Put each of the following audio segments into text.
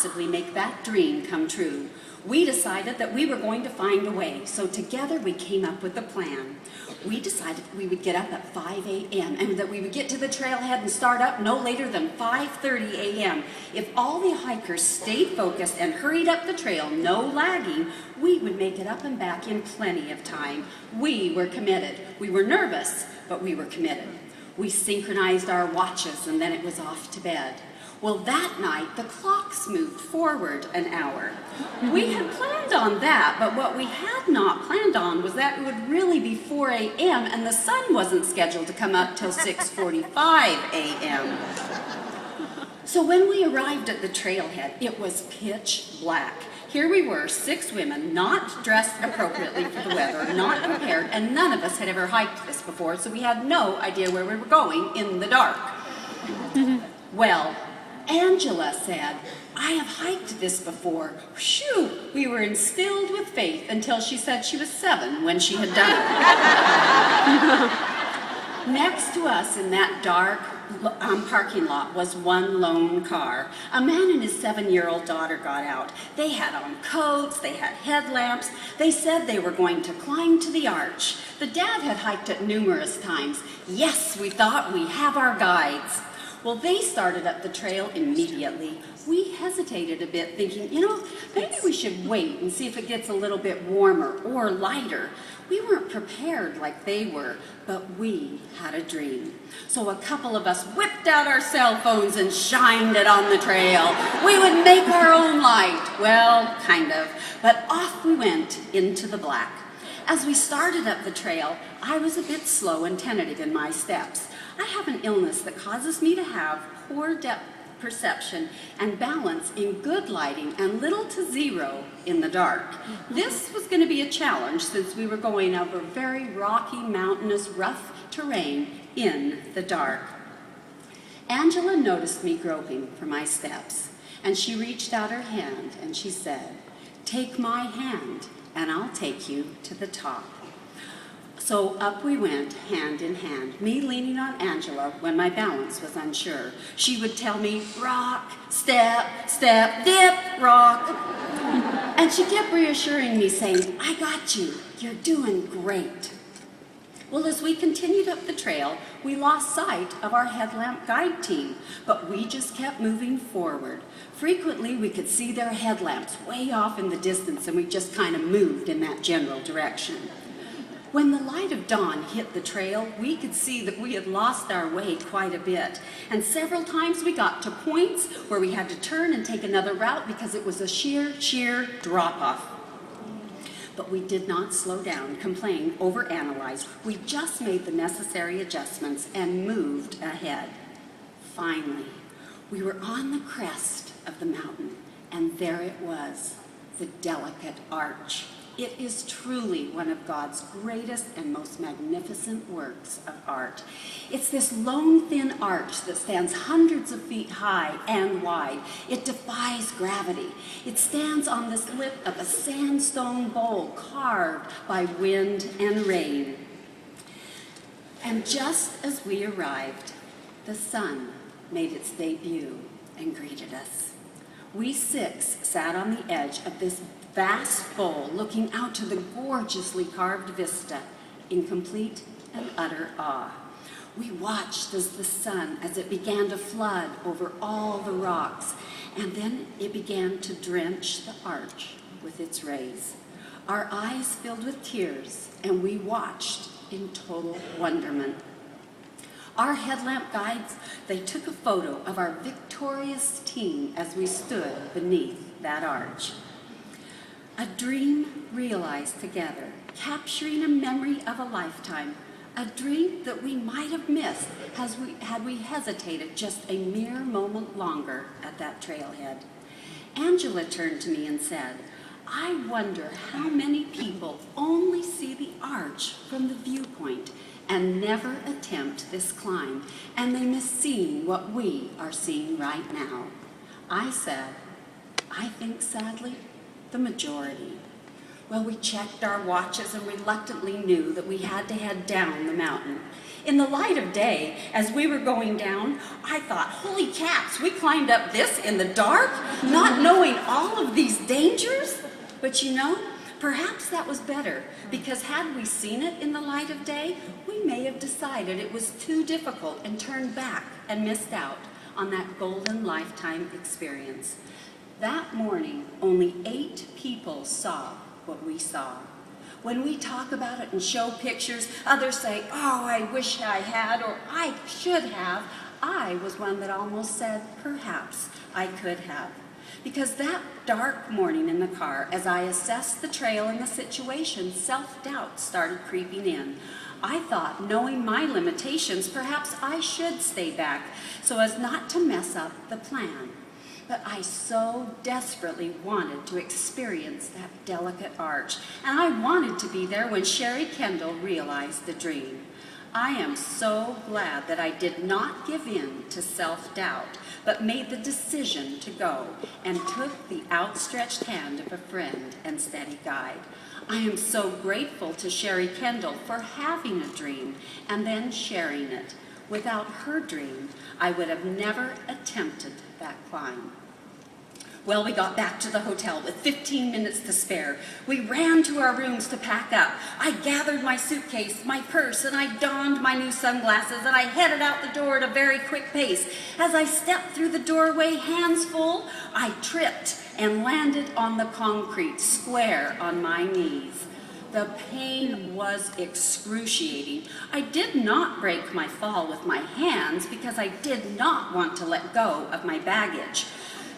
possibly make that dream come true. We decided that we were going to find a way, so together we came up with a plan. We decided we would get up at 5 a.m. and that we would get to the trailhead and start up no later than 5:30 a.m. If all the hikers stayed focused and hurried up the trail, no lagging, we would make it up and back in plenty of time. We were committed. We were nervous, but we were committed. We synchronized our watches and then it was off to bed. Well, that night, the clocks moved forward an hour. We had planned on that, but what we had not planned on was that it would really be 4 a.m. and the sun wasn't scheduled to come up till 6:45 a.m. So when we arrived at the trailhead, it was pitch black. Here we were, 6 women, not dressed appropriately for the weather, not prepared, and none of us had ever hiked this before, so we had no idea where we were going in the dark. Well, Angela said, "I have hiked this before." Phew, we were instilled with faith until she said she was 7 when she had done it. Next to us in that dark parking lot was one lone car. A man and his 7-year-old daughter got out. They had on coats, they had headlamps. They said they were going to climb to the arch. The dad had hiked it numerous times. Yes, we thought, we have our guides. Well, they started up the trail immediately. We hesitated a bit, thinking, maybe we should wait and see if it gets a little bit warmer or lighter. We weren't prepared like they were, but we had a dream. So a couple of us whipped out our cell phones and shined it on the trail. We would make our own light. Well, kind of. But off we went into the black. As we started up the trail, I was a bit slow and tentative in my steps. I have an illness that causes me to have poor depth perception and balance in good lighting and little to zero in the dark. This was going to be a challenge since we were going over very rocky, mountainous, rough terrain in the dark. Angela noticed me groping for my steps, and she reached out her hand and she said, "Take my hand and I'll take you to the top." So up we went, hand in hand, me leaning on Angela when my balance was unsure. She would tell me, "Rock, step, step, dip, rock." And she kept reassuring me, saying, "I got you, you're doing great." Well, as we continued up the trail, we lost sight of our headlamp guide team, but we just kept moving forward. Frequently, we could see their headlamps way off in the distance, and we just kind of moved in that general direction. When the light of dawn hit the trail, we could see that we had lost our way quite a bit. And several times we got to points where we had to turn and take another route because it was a sheer drop-off. But we did not slow down, complain, overanalyze. We just made the necessary adjustments and moved ahead. Finally, we were on the crest of the mountain, and there it was, the delicate arch. It is truly one of God's greatest and most magnificent works of art. It's this lone, thin arch that stands hundreds of feet high and wide. It defies gravity. It stands on this lip of a sandstone bowl carved by wind and rain. And just as we arrived, the sun made its debut and greeted us. We 6 sat on the edge of this vast bowl, looking out to the gorgeously carved vista in complete and utter awe. We watched as it began to flood over all the rocks, and then it began to drench the arch with its rays. Our eyes filled with tears, and we watched in total wonderment. Our headlamp guides, they took a photo of our victorious team as we stood beneath that arch. A dream realized together, capturing a memory of a lifetime, a dream that we might have missed had we hesitated just a mere moment longer at that trailhead. Angela turned to me and said, "I wonder how many people only see the arch from the viewpoint and never attempt this climb, and they miss seeing what we are seeing right now." I said, "I think sadly, the majority." Well, we checked our watches and reluctantly knew that we had to head down the mountain. In the light of day, as we were going down, I thought, holy cats, we climbed up this in the dark, not knowing all of these dangers? But you know, perhaps that was better, because had we seen it in the light of day, we may have decided it was too difficult and turned back and missed out on that golden lifetime experience. That morning, only 8 people saw what we saw. When we talk about it and show pictures, others say, oh, I wish I had, or I should have. I was one that almost said, perhaps I could have. Because that dark morning in the car, as I assessed the trail and the situation, self-doubt started creeping in. I thought, knowing my limitations, perhaps I should stay back so as not to mess up the plan. But I so desperately wanted to experience that delicate arch, and I wanted to be there when Sherry Kendall realized the dream. I am so glad that I did not give in to self-doubt, but made the decision to go and took the outstretched hand of a friend and steady guide. I am so grateful to Sherry Kendall for having a dream and then sharing it. Without her dream, I would have never attempted that climb. Well, we got back to the hotel with 15 minutes to spare. We ran to our rooms to pack up. I gathered my suitcase, my purse, and I donned my new sunglasses, and I headed out the door at a very quick pace. As I stepped through the doorway, hands full, I tripped and landed on the concrete, square on my knees. The pain was excruciating. I did not break my fall with my hands because I did not want to let go of my baggage.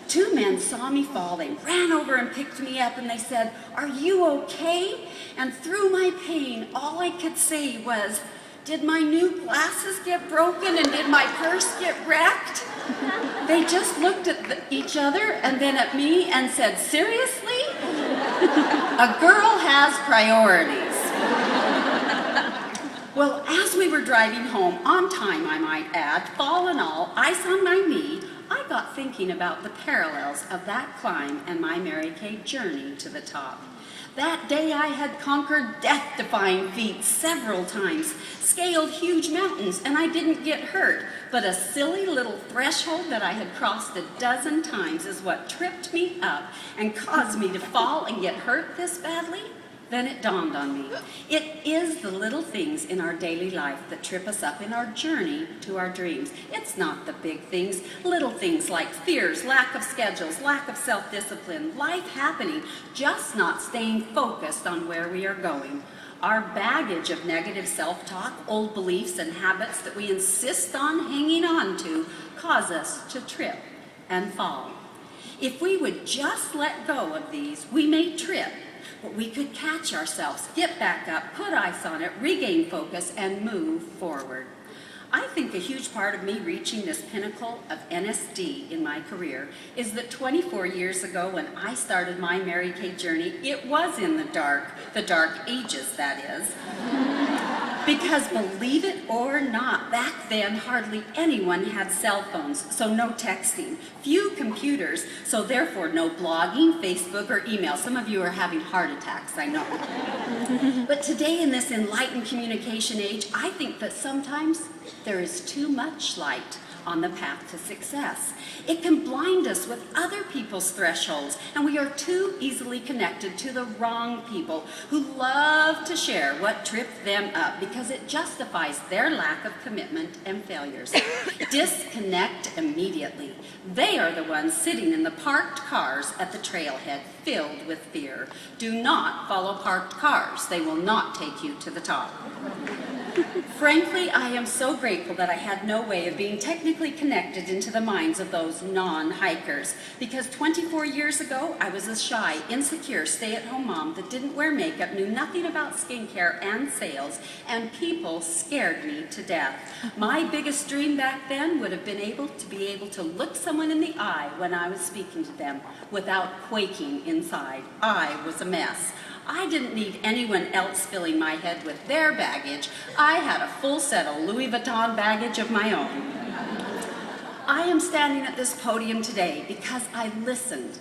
2 men saw me fall. They ran over and picked me up, and they said, "Are you okay?" And through my pain, all I could say was, "Did my new glasses get broken and did my purse get wrecked?" They just looked at each other and then at me and said, "Seriously? A girl has priorities." Well, as we were driving home, on time I might add, fall and all, ice on my knee, I got thinking about the parallels of that climb and my Mary Kay journey to the top. That day I had conquered death-defying feats several times, scaled huge mountains, and I didn't get hurt, but a silly little threshold that I had crossed a dozen times is what tripped me up and caused me to fall and get hurt this badly. Then it dawned on me. It is the little things in our daily life that trip us up in our journey to our dreams. It's not the big things, little things like fears, lack of schedules, lack of self-discipline, life happening, just not staying focused on where we are going. Our baggage of negative self-talk, old beliefs and habits that we insist on hanging on to cause us to trip and fall. If we would just let go of these, we may trip, but we could catch ourselves, get back up, put ice on it, regain focus, and move forward. I think a huge part of me reaching this pinnacle of NSD in my career is that 24 years ago when I started my Mary Kay journey, it was in the dark ages, that is. Because believe it or not, back then hardly anyone had cell phones, so no texting, few computers, so therefore no blogging, Facebook, or email. Some of you are having heart attacks, I know. But today in this enlightened communication age, I think that sometimes there is too much light on the path to success. It can blind us with other people's thresholds, and we are too easily connected to the wrong people who love to share what tripped them up because it justifies their lack of commitment and failures. Disconnect immediately. They are the ones sitting in the parked cars at the trailhead filled with fear. Do not follow parked cars. They will not take you to the top. Frankly, I am so grateful that I had no way of being technically connected into the minds of those non-hikers, because 24 years ago, I was a shy, insecure, stay-at-home mom that didn't wear makeup, knew nothing about skincare and sales, and people scared me to death. My biggest dream back then would have been to be able to look someone in the eye when I was speaking to them without quaking inside. I was a mess. I didn't need anyone else filling my head with their baggage. I had a full set of Louis Vuitton baggage of my own. I am standing at this podium today because I listened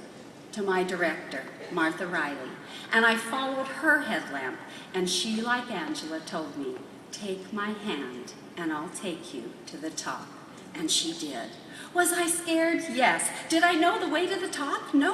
to my director, Martha Riley, and I followed her headlamp, and she, like Angela, told me, "Take my hand, and I'll take you to the top." And she did. Was I scared? Yes. Did I know the way to the top? No.